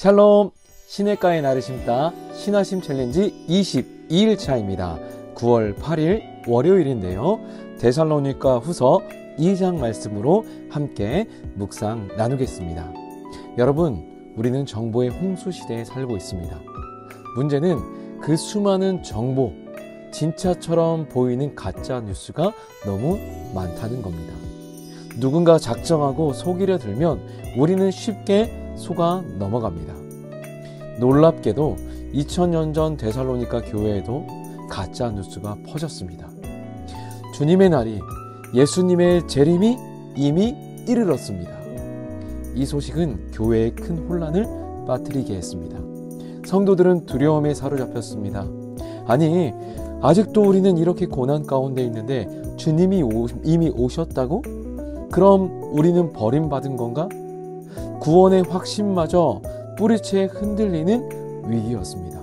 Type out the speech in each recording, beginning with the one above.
샬롬, 시냇가에 나를 심다 신화심 챌린지 22일 차입니다. 9월 8일 월요일인데요. 데살로니가 후서 2장 말씀으로 함께 묵상 나누겠습니다. 여러분, 우리는 정보의 홍수 시대에 살고 있습니다. 문제는 그 수많은 정보, 진짜처럼 보이는 가짜 뉴스가 너무 많다는 겁니다. 누군가 작정하고 속이려 들면 우리는 쉽게 속아 넘어갑니다. 놀랍게도 2000년 전 데살로니가 교회에도 가짜 뉴스가 퍼졌습니다. 주님의 날이, 예수님의 재림이 이미 이르렀습니다. 이 소식은 교회에 큰 혼란을 빠뜨리게 했습니다. 성도들은 두려움에 사로잡혔습니다. 아니, 아직도 우리는 이렇게 고난 가운데 있는데 주님이 이미 오셨다고? 그럼 우리는 버림받은 건가? 구원의 확신마저 뿌리채 흔들리는 위기였습니다.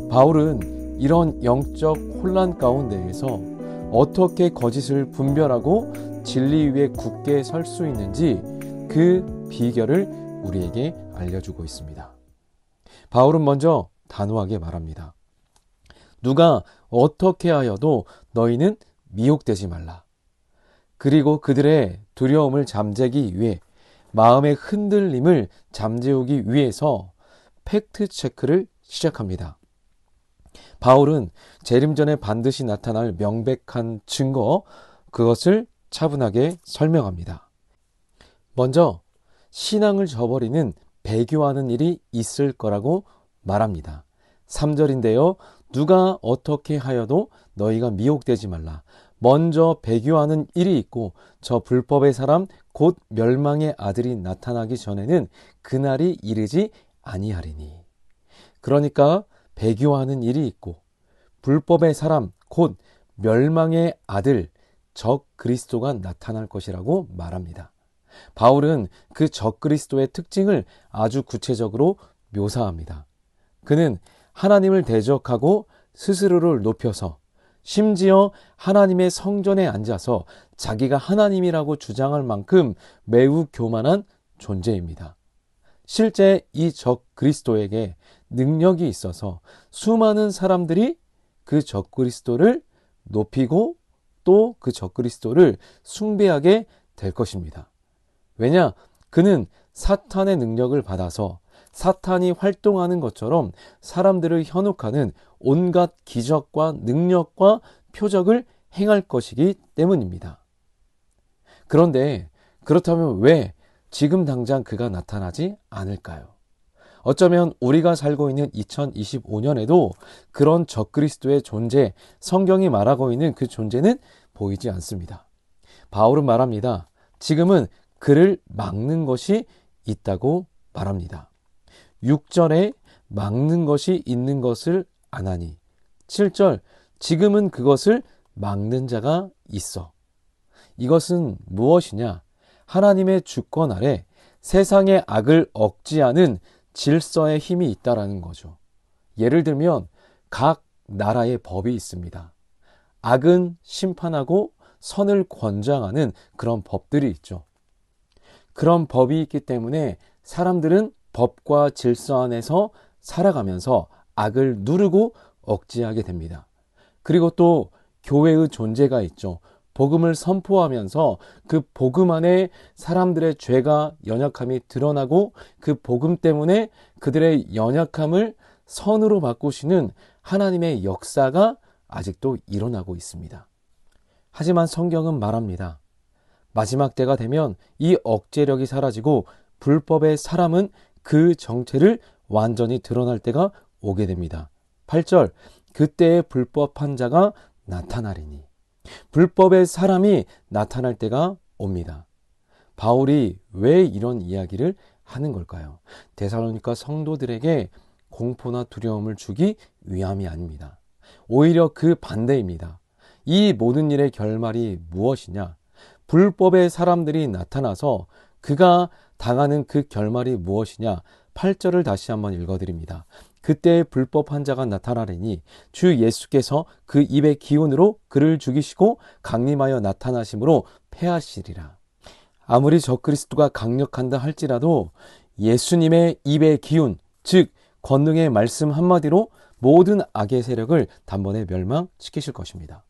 바울은 이런 영적 혼란 가운데에서 어떻게 거짓을 분별하고 진리 위에 굳게 설 수 있는지 그 비결을 우리에게 알려주고 있습니다. 바울은 먼저 단호하게 말합니다. 누가 어떻게 하여도 너희는 미혹되지 말라. 그리고 그들의 두려움을 잠재기 위해, 마음의 흔들림을 잠재우기 위해서 팩트 체크를 시작합니다. 바울은 재림 전에 반드시 나타날 명백한 증거, 그것을 차분하게 설명합니다. 먼저 신앙을 저버리는 배교하는 일이 있을 거라고 말합니다. 3절인데요. 누가 어떻게 하여도 너희가 미혹되지 말라. 먼저 배교하는 일이 있고 저 불법의 사람 곧 멸망의 아들이 나타나기 전에는 그날이 이르지 아니하리니. 그러니까 배교하는 일이 있고 불법의 사람 곧 멸망의 아들 적 그리스도가 나타날 것이라고 말합니다. 바울은 그 적 그리스도의 특징을 아주 구체적으로 묘사합니다. 그는 하나님을 대적하고 스스로를 높여서 심지어 하나님의 성전에 앉아서 자기가 하나님이라고 주장할 만큼 매우 교만한 존재입니다. 실제 이 적 그리스도에게 능력이 있어서 수많은 사람들이 그 적 그리스도를 높이고 또 그 적 그리스도를 숭배하게 될 것입니다. 왜냐? 그는 사탄의 능력을 받아서 사탄이 활동하는 것처럼 사람들을 현혹하는 온갖 기적과 능력과 표적을 행할 것이기 때문입니다. 그런데 그렇다면 왜 지금 당장 그가 나타나지 않을까요? 어쩌면 우리가 살고 있는 2025년에도 그런 적그리스도의 존재, 성경이 말하고 있는 그 존재는 보이지 않습니다. 바울은 말합니다. 지금은 그를 막는 것이 있다고 말합니다. 6절에 막는 것이 있는 것을 아나니. 7절, 지금은 그것을 막는 자가 있어. 이것은 무엇이냐? 하나님의 주권 아래 세상의 악을 억제하는 질서의 힘이 있다라는 거죠. 예를 들면 각 나라의 법이 있습니다. 악은 심판하고 선을 권장하는 그런 법들이 있죠. 그런 법이 있기 때문에 사람들은 법과 질서 안에서 살아가면서 악을 누르고 억제하게 됩니다. 그리고 또 교회의 존재가 있죠. 복음을 선포하면서 그 복음 안에 사람들의 죄가 연약함이 드러나고 그 복음 때문에 그들의 연약함을 선으로 바꾸시는 하나님의 역사가 아직도 일어나고 있습니다. 하지만 성경은 말합니다. 마지막 때가 되면 이 억제력이 사라지고 불법의 사람은 그 정체를 완전히 드러날 때가 오게 됩니다. 8절, 그때의 불법한 자가 나타나리니. 불법의 사람이 나타날 때가 옵니다. 바울이 왜 이런 이야기를 하는 걸까요? 데살로니가 성도들에게 공포나 두려움을 주기 위함이 아닙니다. 오히려 그 반대입니다. 이 모든 일의 결말이 무엇이냐? 불법의 사람들이 나타나서 그가 당하는 그 결말이 무엇이냐? 8절을 다시 한번 읽어드립니다. 그때 불법한 자가 나타나리니 주 예수께서 그 입의 기운으로 그를 죽이시고 강림하여 나타나심으로 패하시리라. 아무리 적그리스도가 강력한다 할지라도 예수님의 입의 기운, 즉 권능의 말씀 한마디로 모든 악의 세력을 단번에 멸망시키실 것입니다.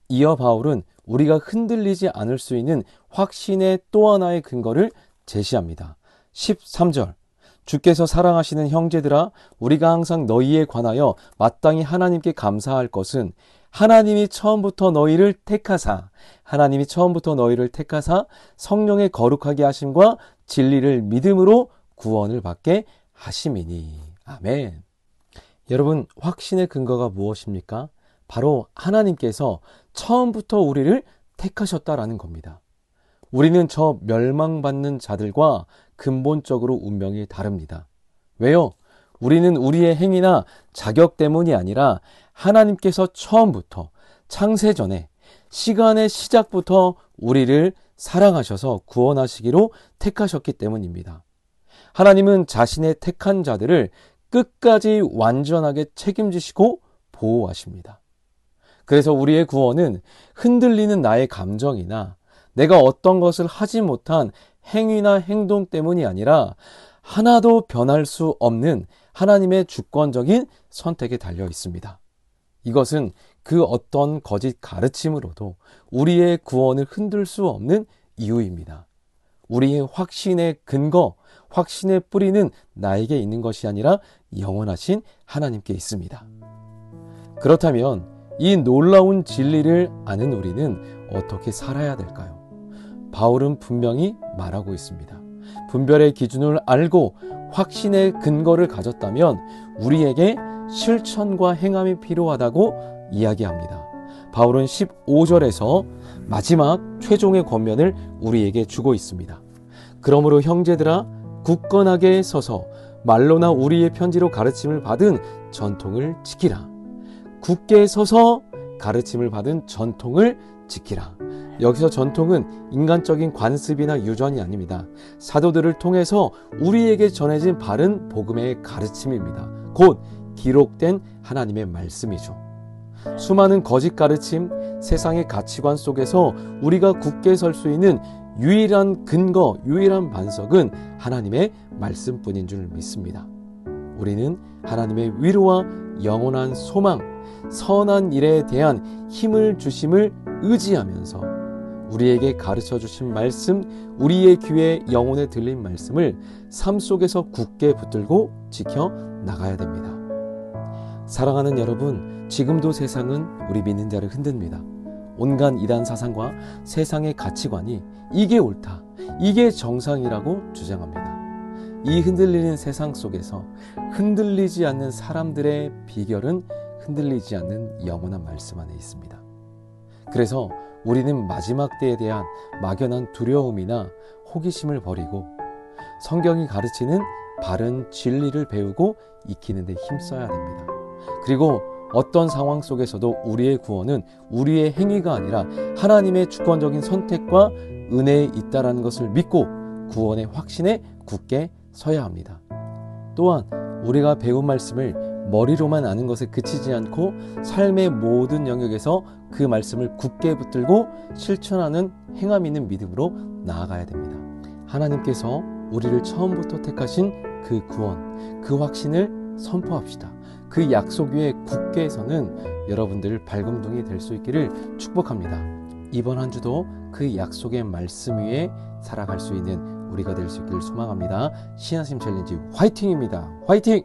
이어 바울은 우리가 흔들리지 않을 수 있는 확신의 또 하나의 근거를 제시합니다. 13절, 주께서 사랑하시는 형제들아, 우리가 항상 너희에 관하여 마땅히 하나님께 감사할 것은 하나님이 처음부터 너희를 택하사 성령의 거룩하게 하심과 진리를 믿음으로 구원을 받게 하심이니. 아멘. 여러분, 확신의 근거가 무엇입니까? 바로 하나님께서 처음부터 우리를 택하셨다라는 겁니다. 우리는 저 멸망받는 자들과 근본적으로 운명이 다릅니다. 왜요? 우리는 우리의 행위나 자격 때문이 아니라 하나님께서 처음부터 창세전에 시간의 시작부터 우리를 사랑하셔서 구원하시기로 택하셨기 때문입니다. 하나님은 자신의 택한 자들을 끝까지 완전하게 책임지시고 보호하십니다. 그래서 우리의 구원은 흔들리는 나의 감정이나 내가 어떤 것을 하지 못한 행위나 행동 때문이 아니라 하나도 변할 수 없는 하나님의 주권적인 선택에 달려 있습니다. 이것은 그 어떤 거짓 가르침으로도 우리의 구원을 흔들 수 없는 이유입니다. 우리의 확신의 근거, 확신의 뿌리는 나에게 있는 것이 아니라 영원하신 하나님께 있습니다. 그렇다면 이 놀라운 진리를 아는 우리는 어떻게 살아야 될까요? 바울은 분명히 말하고 있습니다. 분별의 기준을 알고 확신의 근거를 가졌다면 우리에게 실천과 행함이 필요하다고 이야기합니다. 바울은 15절에서 마지막 최종의 권면을 우리에게 주고 있습니다. 그러므로 형제들아, 굳건하게 서서 말로나 우리의 편지로 가르침을 받은 전통을 지키라. 굳게 서서 가르침을 받은 전통을 지키라. 여기서 전통은 인간적인 관습이나 유전이 아닙니다. 사도들을 통해서 우리에게 전해진 바른 복음의 가르침입니다. 곧 기록된 하나님의 말씀이죠. 수많은 거짓 가르침, 세상의 가치관 속에서 우리가 굳게 설 수 있는 유일한 근거, 유일한 반석은 하나님의 말씀뿐인 줄 믿습니다. 우리는 하나님의 위로와 영원한 소망, 선한 일에 대한 힘을 주심을 의지하면서 우리에게 가르쳐 주신 말씀, 우리의 귀에 영혼에 들린 말씀을 삶 속에서 굳게 붙들고 지켜 나가야 됩니다. 사랑하는 여러분, 지금도 세상은 우리 믿는 자를 흔듭니다. 온갖 이단 사상과 세상의 가치관이 이게 옳다, 이게 정상이라고 주장합니다. 이 흔들리는 세상 속에서 흔들리지 않는 사람들의 비결은 흔들리지 않는 영원한 말씀 안에 있습니다. 그래서 우리는 마지막 때에 대한 막연한 두려움이나 호기심을 버리고 성경이 가르치는 바른 진리를 배우고 익히는 데 힘써야 됩니다. 그리고 어떤 상황 속에서도 우리의 구원은 우리의 행위가 아니라 하나님의 주권적인 선택과 은혜에 있다라는 것을 믿고 구원의 확신에 굳게 서야 합니다. 또한 우리가 배운 말씀을 머리로만 아는 것에 그치지 않고 삶의 모든 영역에서 그 말씀을 굳게 붙들고 실천하는 행함 있는 믿음으로 나아가야 됩니다. 하나님께서 우리를 처음부터 택하신 그 구원, 그 확신을 선포합시다. 그 약속 위에 굳게 서는 여러분들 발금둥이 될 수 있기를 축복합니다. 이번 한 주도 그 약속의 말씀 위에 살아갈 수 있는 우리가 될 수 있기를 소망합니다. 신앙심 챌린지 화이팅입니다. 화이팅!